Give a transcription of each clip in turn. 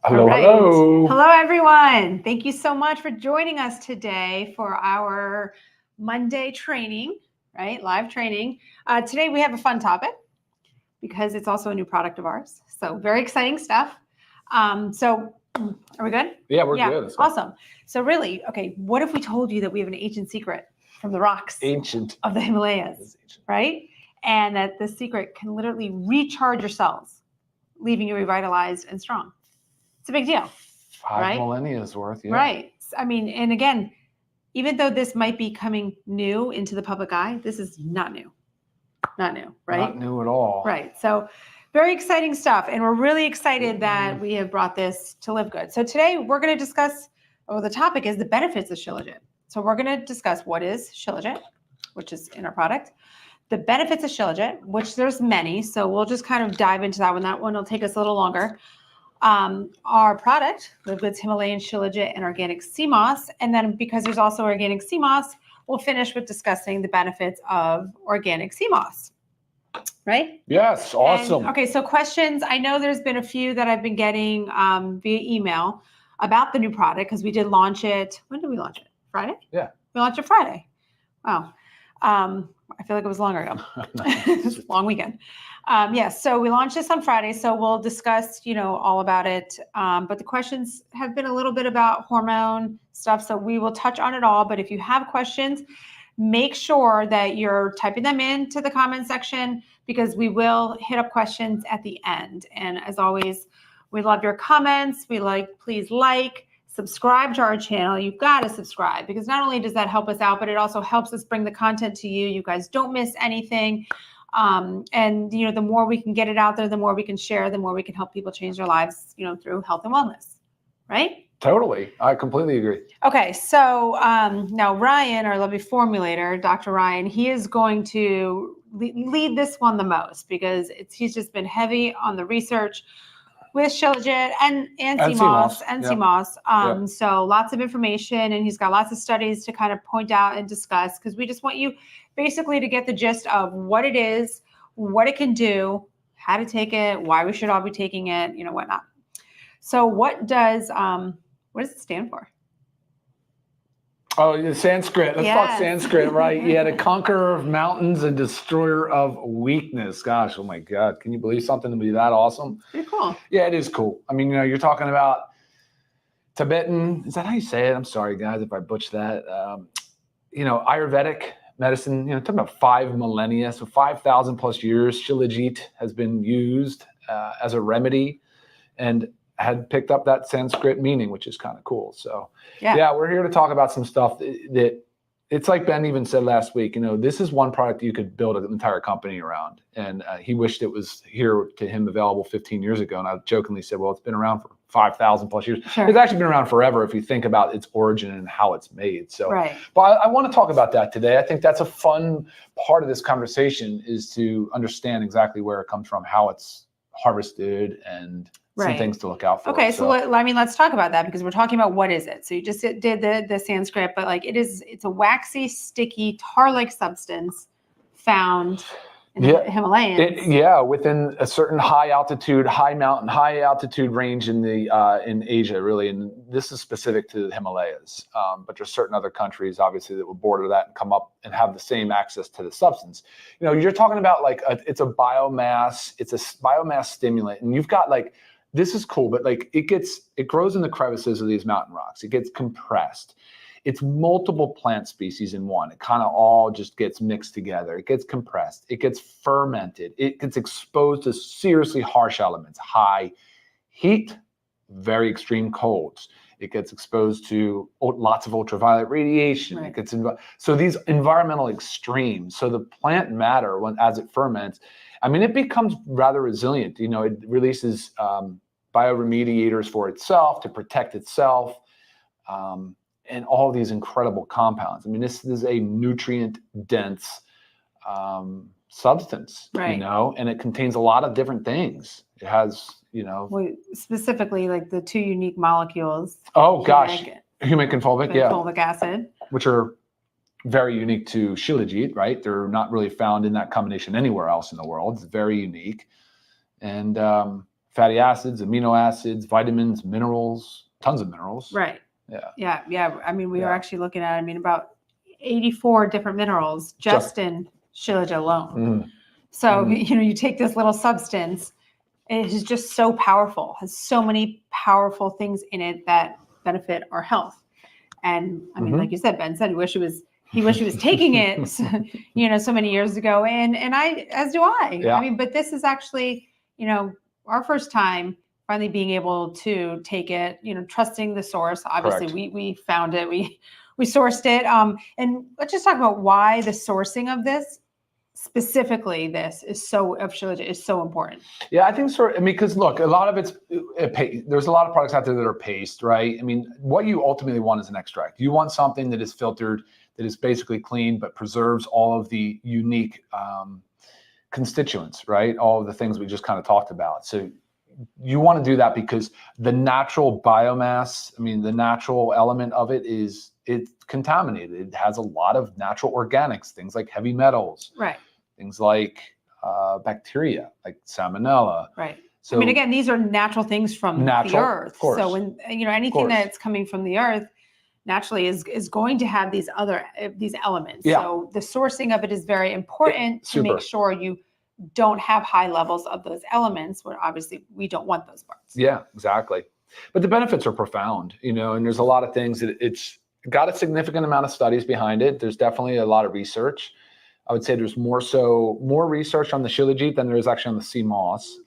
Hello, right. hello. Hello, everyone. Thank you so much for joining us today for our Monday training, right? Live training. Today we have a fun topic because it's also a new product of ours. So very exciting stuff. So are we good? Yeah, we're good. Awesome. So really, okay, what if we told you that we have an ancient secret from the rocks of the Himalayas, right? And that this secret can literally recharge your cells, leaving you revitalized and strong. It's a big deal. 5 millennia's worth, yeah. Right. I mean, and again, even though this might be coming new into the public eye, this is not new. Not new, right? Not new at all. Right. So very exciting stuff. And we're really excited that we have brought this to LiveGood. So today we're going to discuss, the topic is the benefits of Shilajit. So we're going to discuss what is Shilajit, which is in our product, the benefits of Shilajit, which there's many. So we'll just kind of dive into that one. That one will take us a little longer. Our product, LiveGood's Himalayan Shilajit and organic Seamoss. And then because there's also organic Seamoss, we'll finish with discussing the benefits of organic Seamoss. Right? Yes, awesome. And, okay, so questions. I know there's been a few that I've been getting via email about the new product because we did launch it. When did we launch it? Friday? Yeah. We launched it Friday. Wow. I feel like it was longer ago. It's a long weekend. Yes, so we launched this on Friday, so we'll discuss, all about it. But the questions have been a little bit about hormone stuff, so we will touch on it all. But if you have questions, make sure that you're typing them into the comment section because we will hit up questions at the end. And as always, we love your comments. Please subscribe to our channel. You've got to subscribe because not only does that help us out, but it also helps us bring the content to you. You guys don't miss anything. And the more we can get it out there, the more we can share, the more we can help people change their lives, through health and wellness. Right? Totally. I completely agree. Okay. So now Ryan, our lovely formulator, Dr. Ryan, he is going to lead this one the most because he's just been heavy on the research with Shilajit and Seamoss. So lots of information, and he's got lots of studies to kind of point out and discuss because we just want you basically to get the gist of what it is, what it can do, how to take it, why we should all be taking it, whatnot. So what does it stand for? Oh, the Sanskrit. Let's talk Sanskrit, right? Yeah, the conqueror of mountains and destroyer of weakness. Gosh, oh my God. Can you believe something to be that awesome? Pretty cool. Yeah, it is cool. I mean, you're talking about Tibetan. Is that how you say it? I'm sorry, guys, if I butcher that. Ayurvedic medicine, talking about 5 millennia, so 5,000 plus years, Shilajit has been used as a remedy and had picked up that Sanskrit meaning, which is kind of cool. So yeah, we're here to talk about some stuff that it's like Ben even said last week, this is one product you could build an entire company around. And he wished it was here to him available 15 years ago. And I jokingly said, well, it's been around for 5,000 plus years. Sure. It's actually been around forever if you think about its origin and how it's made. So, but I want to talk about that today. I think that's a fun part of this conversation is to understand exactly where it comes from, how it's harvested, and some things to look out for. Okay, so let's talk about that because we're talking about what is it. So you just did the Sanskrit, but it's a waxy, sticky, tar-like substance found in the Himalayas. Within a certain high altitude range in Asia, really, and this is specific to the Himalayas. But there's certain other countries, obviously, that will border that and come up and have the same access to the substance. You're talking about it's a biomass stimulant, and you've got this is cool, but it grows in the crevices of these mountain rocks. It gets compressed. It's multiple plant species in one. It kind of all just gets mixed together. It gets compressed. It gets fermented. It gets exposed to seriously harsh elements, high heat, very extreme colds. It gets exposed to lots of ultraviolet radiation. It gets so these environmental extremes. So the plant matter, as it ferments, it becomes rather resilient. It releases bioremediators for itself to protect itself, and all these incredible compounds. This is a nutrient-dense substance, and it contains a lot of different things. It has, specifically the 2 unique molecules. Oh gosh, humic and fulvic, fulvic acid, which are very unique to Shilajit, right? They're not really found in that combination anywhere else in the world. It's very unique. And fatty acids, amino acids, vitamins, minerals, tons of minerals. Right. Yeah. I mean, we were Yeah. actually looking at, about 84 different minerals just in Shilajit alone. Mhm. So, you take this little substance, it is just so powerful, has so many powerful things in it that benefit our health. And I mean, like you said, Ben said, he wished he was taking it, so many years ago. And I, as do I. Yeah. I mean, but this is actually, our first time finally being able to take it, trusting the source. Obviously, Correct. we found it, we sourced it. And let's just talk about why the sourcing of this, specifically this, of Shilajit is so important. Yeah, I think so. I mean, because look, a lot of there's a lot of products out there that are paste, right? I mean, what you ultimately want is an extract. You want something that is filtered, that is basically clean, but preserves all of the unique constituents, right? All of the things we just kind of talked about. So you want to do that because the natural biomass, the natural element of it's contaminated. It has a lot of natural organics, things like heavy metals, right? Things like bacteria, like salmonella. Right. So, again, these are natural things from the earth. So when anything that's coming from the earth naturally is going to have these elements. Yeah. So the sourcing of it is very important to make sure you don't have high levels of those elements, where obviously we don't want those parts. Yeah, exactly. But the benefits are profound, and there's a lot of things that it's got a significant amount of studies behind it. There's definitely a lot of research. I would say there's more research on the Shilajit than there is actually on the Seamoss.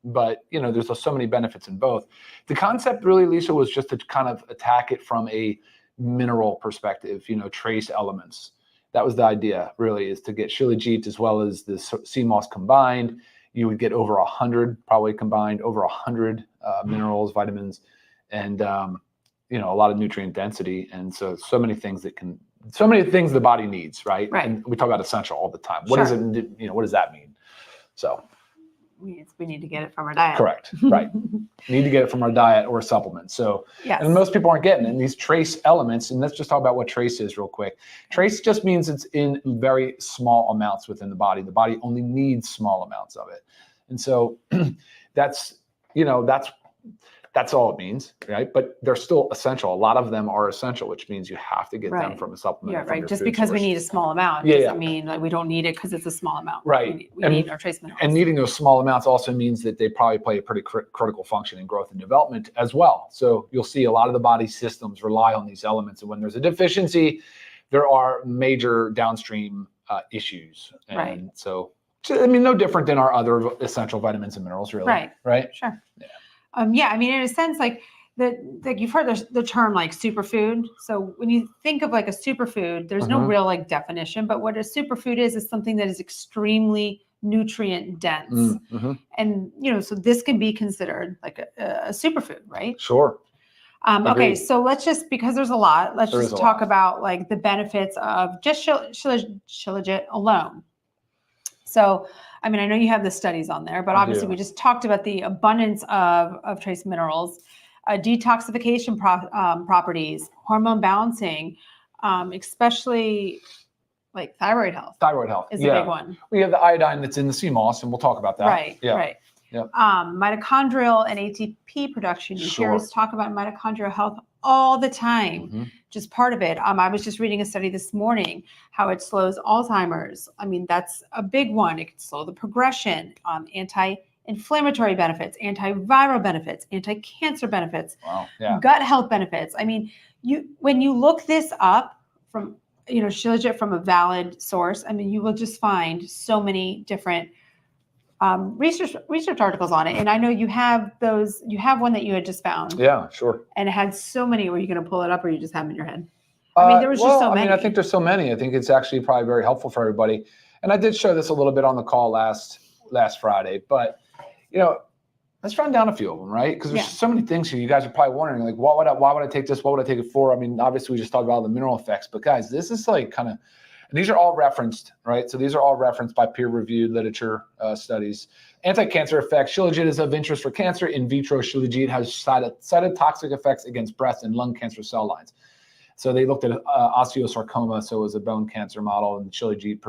But there's so many benefits in both. The concept really, Lisa, was just to kind of attack it from a mineral perspective, trace elements. That was the idea, really, is to get Shilajit as well as the Seamoss combined. You would get over 100, probably combined, over 100 minerals, vitamins, and a lot of nutrient density. And so many things the body needs, right? And we talk about essential all the time. What is it? What does that mean? So we need to get it from our diet. Correct. Right. Need to get it from our diet or supplements. So, and most people aren't getting it. And these trace elements, and let's just talk about what trace is real quick. Trace just means it's in very small amounts within the body. The body only needs small amounts of it. And so that's all it means, right? But they're still essential. A lot of them are essential, which means you have to get them from a supplement. Yeah, right. Just because we need a small amount doesn't mean we don't need it because it's a small amount. Right. We need our trace minerals. And needing those small amounts also means that they probably play a pretty critical function in growth and development as well. So you'll see a lot of the body systems rely on these elements. And when there's a deficiency, there are major downstream issues. And so, no different than our other essential vitamins and minerals, really. Right. Sure. Yeah. In a sense, you've heard the term superfood. So when you think of a superfood, there's no real definition, but what a superfood is something that is extremely nutrient dense. And, so this can be considered a superfood, right? Sure. Okay. So let's just, because there's a lot, let's just talk about the benefits of just Shilajit alone. So, I know you have the studies on there, but obviously we just talked about the abundance of trace minerals, detoxification properties, hormone balancing, especially thyroid health. Thyroid health is a big one. We have the iodine that's in the Seamoss, and we'll talk about that. Right. Yep. Mitochondrial and ATP production. You hear us talk about mitochondrial health all the time. Just part of it. I was just reading a study this morning, how it slows Alzheimer's. That's a big one. It can slow the progression, anti-inflammatory benefits, antiviral benefits, anti-cancer benefits, gut health benefits. When you look this up from, Shilajit from a valid source, you will just find so many different research articles on it. And I know you have one that you had just found. Yeah, sure. And it had so many. Were you going to pull it up or you just have them in your head? There was just so many. I think there's so many. I think it's actually probably very helpful for everybody. And I did show this a little bit on the call last Friday, but let's run down a few of them, right? Because there's so many things here. You guys are probably wondering, why would I take this? What would I take it for? Obviously we just talked about the mineral effects, but guys, this is and these are all referenced, right? So these are all referenced by peer-reviewed literature studies. Anti-cancer effects. Shilajit is of interest for cancer. In vitro, Shilajit has cytotoxic effects against breast and lung cancer cell lines. So they looked at osteosarcoma, so it was a bone cancer model, and Shilajit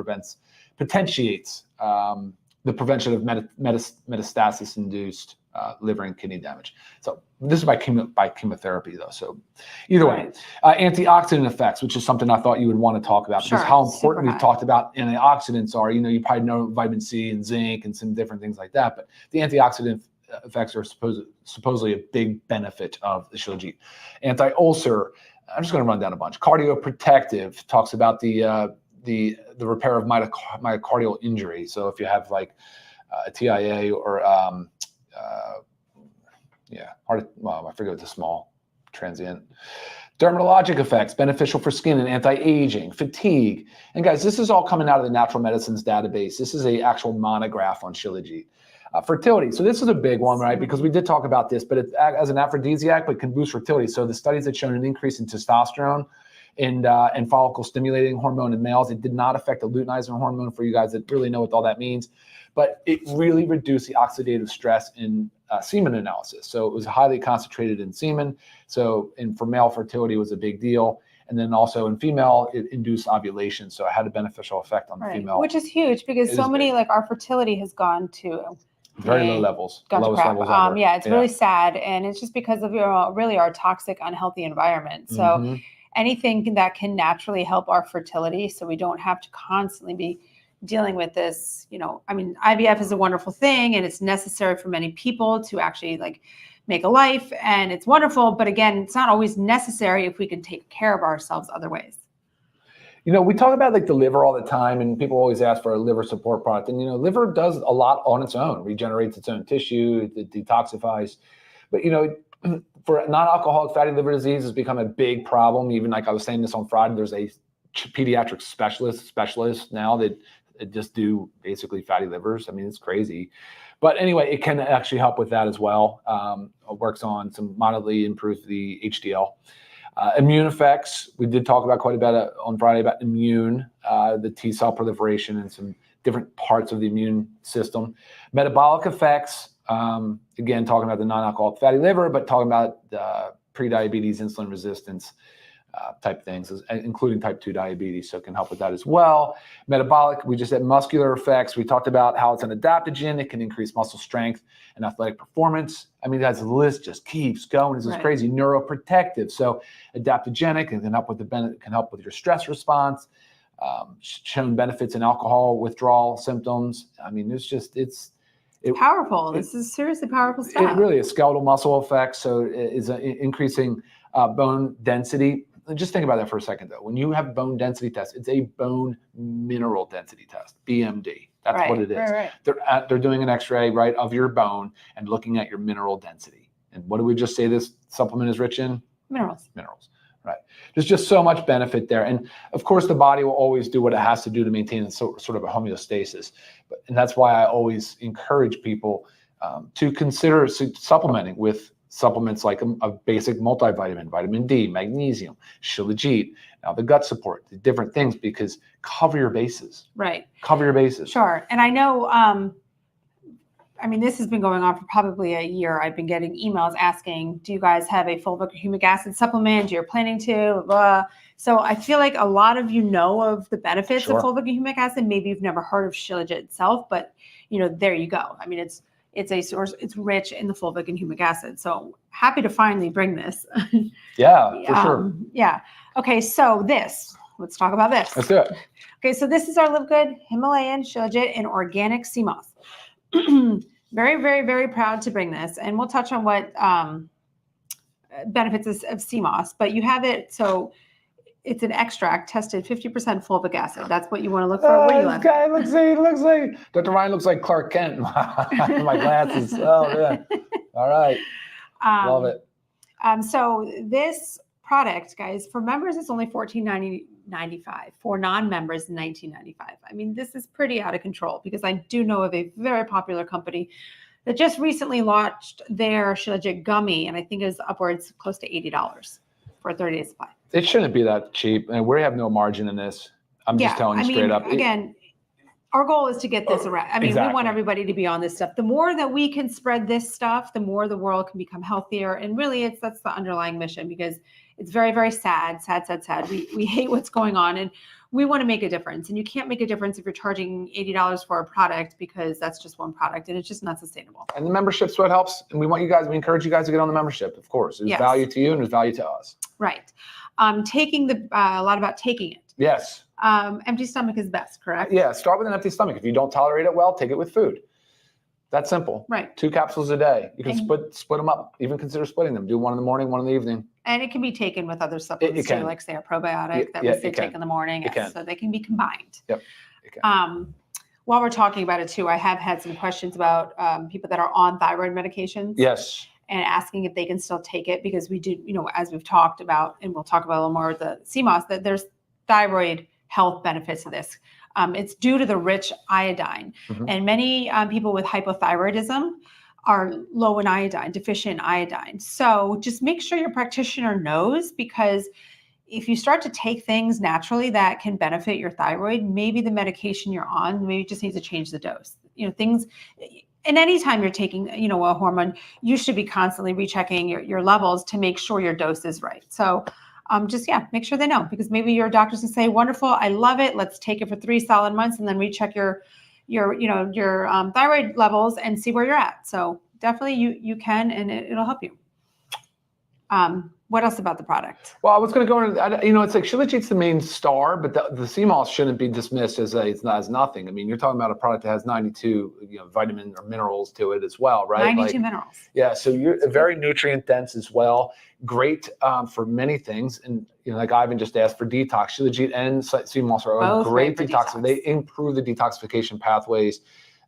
potentiates the prevention of metastasis-induced liver and kidney damage. So this is by chemotherapy though. So either way, antioxidant effects, which is something I thought you would want to talk about because how important we've talked about antioxidants are. You probably know vitamin C and zinc and some different things like that, but the antioxidant effects are supposedly a big benefit of the Shilajit. Anti-ulcer, I'm just going to run down a bunch. Cardioprotective talks about the repair of myocardial injury. So if you have like a TIA or I forget the small transient. Dermatologic effects, beneficial for skin and anti-aging, fatigue. And guys, this is all coming out of the Natural Medicines database. This is an actual monograph on Shilajit. Fertility. So this is a big one, right? Because we did talk about this, but it's as an aphrodisiac, but can boost fertility. So the studies had shown an increase in testosterone and follicle stimulating hormone in males. It did not affect the luteinizing hormone for you guys that really know what all that means, but it really reduced the oxidative stress in semen analysis. So it was highly concentrated in semen. So for male fertility was a big deal. And then also in female, it induced ovulation. So it had a beneficial effect on the female. Which is huge because so many, like our fertility has gone to very low levels, lowest levels ever. Yeah, it's really sad. And it's just because of really our toxic, unhealthy environment. So anything that can naturally help our fertility so we don't have to constantly be dealing with this, IVF is a wonderful thing and it's necessary for many people to actually like make a life and it's wonderful. But again, it's not always necessary if we can take care of ourselves other ways. We talk about like the liver all the time and people always ask for a liver support product. And, liver does a lot on its own, regenerates its own tissue, it detoxifies. But, for non-alcoholic fatty liver disease has become a big problem. Even like I was saying this on Friday, there's a pediatric specialist now that just do basically fatty livers. I mean, it's crazy. But anyway, it can actually help with that as well. It works on some moderately improves the HDL. Immune effects, we did talk about quite a bit on Friday about immune, the T cell proliferation and some different parts of the immune system. Metabolic effects, again, talking about the non-alcoholic fatty liver, but talking about pre-diabetes, insulin resistance type things, including type 2 diabetes. So it can help with that as well. Metabolic, we just said muscular effects. We talked about how it's an adaptogen. It can increase muscle strength and athletic performance. I mean, guys, the list just keeps going. This is crazy. Neuroprotective. So adaptogenic and can help with your stress response. Shown benefits in alcohol withdrawal symptoms. I mean, it's powerful. This is seriously powerful stuff. It really is. Skeletal muscle effects. So it is increasing bone density. Just think about that for a second, though. When you have bone density test, it's a bone mineral density test, BMD. That's what it is. They're doing an X-ray, right, of your bone and looking at your mineral density. And what do we just say this supplement is rich in? Minerals. Minerals, right. There's just so much benefit there. And of course, the body will always do what it has to do to maintain sort of a homeostasis. And that's why I always encourage people to consider supplementing with supplements like a basic multivitamin, vitamin D, magnesium, Shilajit, now the gut support, the different things, because cover your bases. Right. Cover your bases. Sure. And I know, this has been going on for probably a year. I've been getting emails asking, do you guys have a fulvic or humic acid supplement? You're planning to, blah. So I feel like a lot of you know of the benefits of fulvic and humic acid. Maybe you've never heard of Shilajit itself, but there you go. I mean, it's a source, it's rich in the fulvic and humic acid. So happy to finally bring this. Yeah, for sure. Yeah. Okay. So let's talk about this. Let's do it. Okay. So this is our LiveGood Himalayan Shilajit and organic Seamoss. Very, very, very proud to bring this. And we'll touch on what benefits of Seamoss, but you have it. So it's an extract tested 50% fulvic acid. That's what you want to look for. What do you this guy looks like Dr. Ryan looks like Clark Kent. My glasses. Oh yeah. All right. Love it. So this product, guys, for members, it's only $14.95. For non-members, $19.95. I mean, this is pretty out of control because I do know of a very popular company that just recently launched their Shilajit gummy, and I think it was upwards close to $80 for a 30-day supply. It shouldn't be that cheap, and we have no margin in this. I'm just telling you straight up. Again, our goal is to get this around. I mean, we want everybody to be on this stuff. The more that we can spread this stuff, the more the world can become healthier. And really, that's the underlying mission, because it's very, very sad. We hate what's going on. And we want to make a difference, and you can't make a difference if you're charging $80 for a product, because that's just one product and it's just not sustainable. And the membership's what helps. And we encourage you guys to get on the membership, of course. There's value to you and there's value to us. Right. Taking a lot about taking it. Yes. Empty stomach is best, correct? Yeah. Start with an empty stomach. If you don't tolerate it well, take it with food. That's simple. Right. 2 capsules a day. You can split them up. Even consider splitting them. Do 1 in the morning, 1 in the evening. And it can be taken with other supplements too, like say a probiotic that we say take in the morning. So they can be combined. Yep. It can. While we're talking about it too, I have had some questions about people that are on thyroid medications. Yes. And asking if they can still take it, because we do, as we've talked about, and we'll talk about a little more with the Seamoss, that there's thyroid health benefits to this. It's due to the rich iodine. And many people with hypothyroidism are low in iodine, deficient in iodine. So just make sure your practitioner knows, because if you start to take things naturally that can benefit your thyroid, maybe the medication you're on, maybe just needs to change the dose. Things, and anytime you're taking, a hormone, you should be constantly rechecking your levels to make sure your dose is right. So make sure they know, because maybe your doctors can say, wonderful, I love it. Let's take it for 3 solid months and then recheck your thyroid levels and see where you're at. So definitely you can, and it'll help you. What else about the product? Well, I was going to go into, it's like Shilajit's the main star, but the Seamoss shouldn't be dismissed as nothing. I mean, you're talking about a product that has 92 vitamin or minerals to it as well, right? 92 minerals. Yeah, so you're very nutrient dense as well. Great for many things, and like Ivan just asked for detox. Shilajit and Seamoss are both great detox. They improve the detoxification pathways.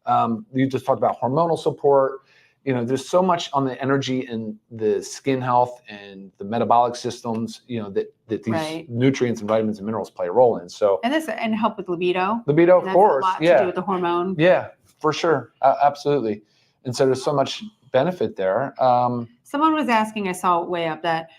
You just talked about hormonal support. There's so much on the energy and the skin health and the metabolic systems, that these nutrients and vitamins and minerals play a role in. So and help with libido. Libido, of course. A lot to do with the hormone. Yeah, for sure, absolutely. And so there's so much benefit there. Someone was asking, I saw it way up, that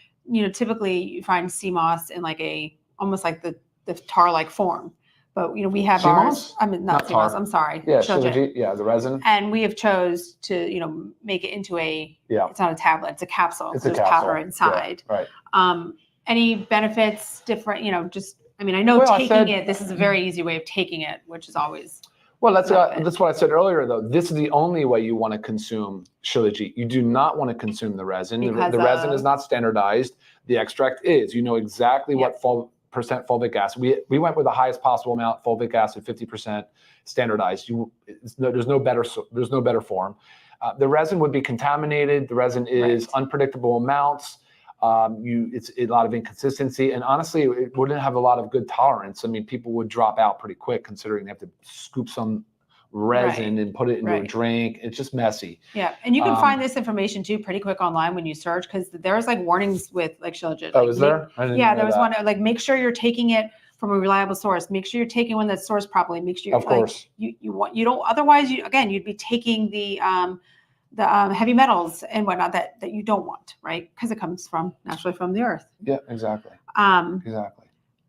typically you find Seamoss in almost like the tar-like form. But we have Seamoss? Ours. I mean, not Seamoss. I'm sorry. Yeah, Shilajit. Yeah, the resin. And we have chose to make it into a. Yeah. It's not a tablet. It's a capsule. There's powder inside. Yeah, right. Any benefits? Different. I know taking it. This is a very easy way of taking it, which is always. Well, that's what I said earlier, though. This is the only way you want to consume Shilajit. You do not want to consume the resin. The resin is not standardized. The extract is. You know exactly what percent fulvic acid. We went with the highest possible amount, fulvic acid, 50% standardized. There's no better form. The resin would be contaminated. The resin is unpredictable amounts. It's a lot of inconsistency, and honestly, it wouldn't have a lot of good tolerance. I mean, people would drop out pretty quick, considering they have to scoop some resin and put it into a drink. It's just messy. Yeah, and you can find this information too pretty quick online when you search, because there's warnings with Shilajit. Oh, is there? There was one make sure you're taking it from a reliable source. Make sure you're taking one that's sourced properly. Make sure of course you don't, otherwise you'd be taking the heavy metals and whatnot that you don't want, right? Because it comes naturally from the earth. Yeah, exactly. Exactly.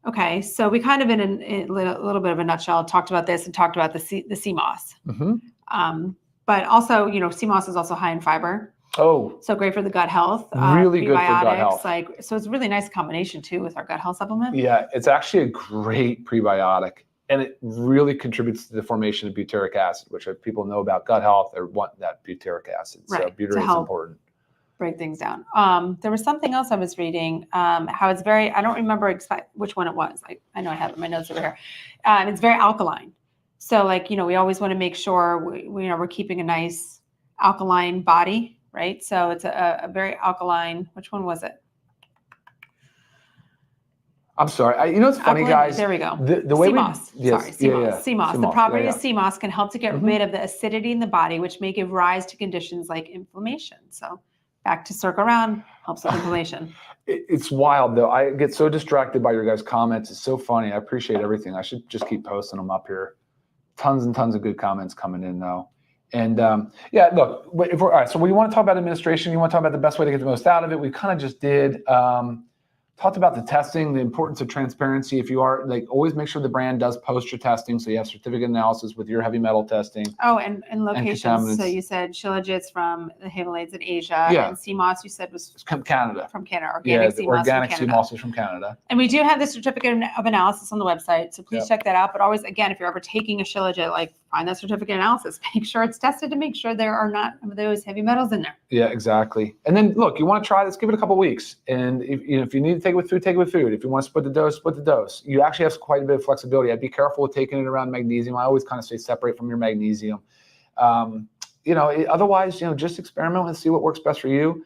Okay, so we kind of in a little bit of a nutshell talked about this and talked about the Seamoss. But also, Seamoss is also high in fiber. Oh, so great for the gut health. Really good for gut health. So it's a really nice combination too with our gut health supplement. Yeah, it's actually a great prebiotic, and it really contributes to the formation of butyric acid, which if people know about gut health, they want that butyric acid. So butyrate is important. Break things down. There was something else I was reading, how it's very, I don't remember which one it was. I know I have it in my notes over here. It's very alkaline. So we always want to make sure we're keeping a nice alkaline body, right? So it's a very alkaline, which one was it? I'm sorry. It's funny, guys. There we go. The way Seamoss. Seamoss. Seamoss. The property of Seamoss can help to get rid of the acidity in the body, which may give rise to conditions like inflammation. So back to circle around, helps with inflammation. It's wild, though. I get so distracted by your guys' comments. It's so funny. I appreciate everything. I should just keep posting them up here. Tons and tons of good comments coming in, though. And look, all right, so we want to talk about administration. You want to talk about the best way to get the most out of it. We kind of just did. talked about the testing, the importance of transparency. If you are like, always make sure the brand does post your testing. So you have certificate analysis with your heavy metal testing. Oh, and locations. So contaminants. you said Shilajit's from the Himalayas in Asia. Yeah. And Seamoss you said was From Canada. From Canada. Yeah, Organic the Seamoss organic from Canada. Seamoss is from Canada. And we do have the certificate of analysis on the website. So please Yep. check that out. But always, again, if you're ever taking a Shilajit, like find that certificate analysis, make sure it's tested to make sure there are not those heavy metals in there. Yeah, exactly. And then look, you want to try this, give it a couple weeks. And if you need to take it with food, take it with food. If you want to split the dose. You actually have quite a bit of flexibility. I'd be careful with taking it around magnesium. I always kind of say separate from your magnesium. Otherwise, just experiment and see what works best for you.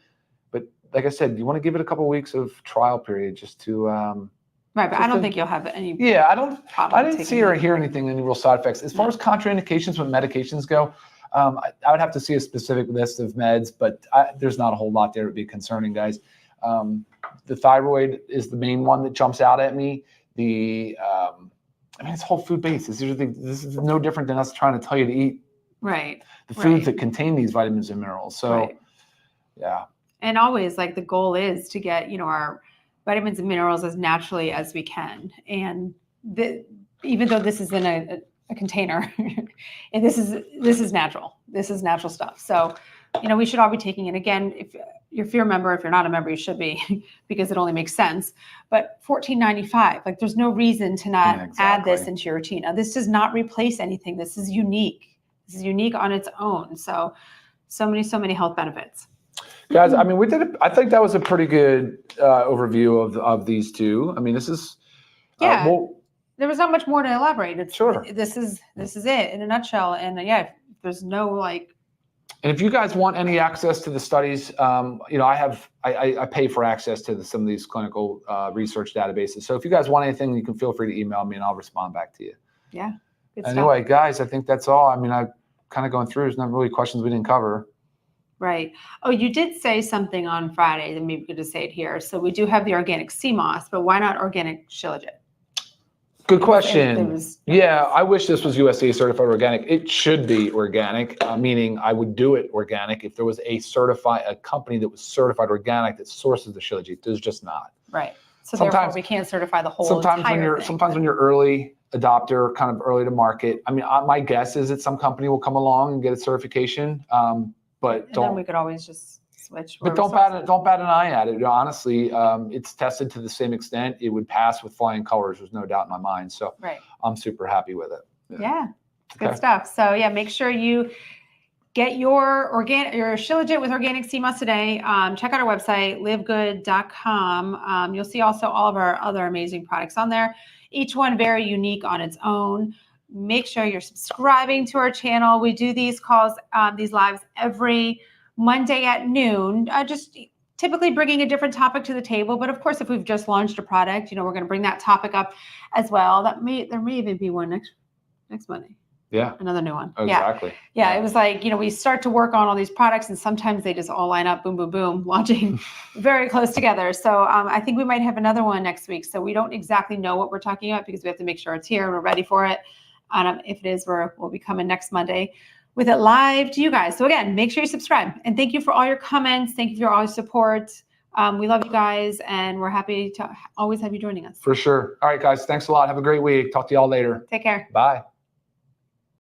But like I said, you want to give it a couple weeks of trial period just to. Right, but I don't think you'll have any. Yeah, I didn't see or hear any real side effects. As far as contraindications when medications go, I would have to see a specific list of meds, but there's not a whole lot there to be concerning, guys. The thyroid is the main one that jumps out at me. It's whole food based. This is no different than us trying to tell you to eat the foods that contain these vitamins and minerals. So, yeah. And always, like, the goal is to get, our vitamins and minerals as naturally as we can. And even though this is in a container, and this is natural. This is natural stuff. So, we should all be taking it. Again, if you're a member, if you're not a member, you should be, because it only makes sense. But $14.95, like, there's no reason to not add this into your routine. Now, this does not replace anything. This is unique. This is unique on its own. So many health benefits. Guys, we did I think that was a pretty good overview of these two. This is there was not much more to elaborate. This is it in a nutshell. And there's no And if you guys want any access to the studies, I pay for access to some of these clinical research databases. So if you guys want anything, you can feel free to email me and I'll respond back to you. Yeah. Anyway, guys, I think that's all. I've kind of going through. There's not really questions we didn't cover. Right. Oh, you did say something on Friday, then maybe we could just say it here. So we do have the organic Seamoss, but why not organic Shilajit? Good question. I wish this was USDA certified organic. It should be organic, meaning I would do it organic if there was a company that was certified organic that sources the Shilajit. There's just not. Right. So therefore we can't certify the whole Sometimes when you're early adopter, kind of early to market, my guess is that some company will come along and get a certification. But then we could always just switch. But don't bat an eye at it. Honestly, it's tested to the same extent. It would pass with flying colors. There's no doubt in my mind. So I'm super happy with it. Yeah. Good stuff. So make sure you get your Shilajit with organic Seamoss today. Check out our website, livegood.com. You'll see also all of our other amazing products on there. Each one very unique on its own. Make sure you're subscribing to our channel. We do these calls, these lives every Monday at noon, just typically bringing a different topic to the table. But of course, if we've just launched a product, we're going to bring that topic up as well. There may even be one next Monday. Yeah. Another new one. Exactly. Yeah. It was like, we start to work on all these products and sometimes they just all line up, boom, boom, boom, launching very close together. So I think we might have another one next week. So we don't exactly know what we're talking about because we have to make sure it's here and we're ready for it. If it is, we'll be coming next Monday with it live to you guys. So again, make sure you subscribe and thank you for all your comments. Thank you for all your support. We love you guys and we're happy to always have you joining us. For sure. All right, guys. Thanks a lot. Have a great week. Talk to y'all later. Take care. Bye.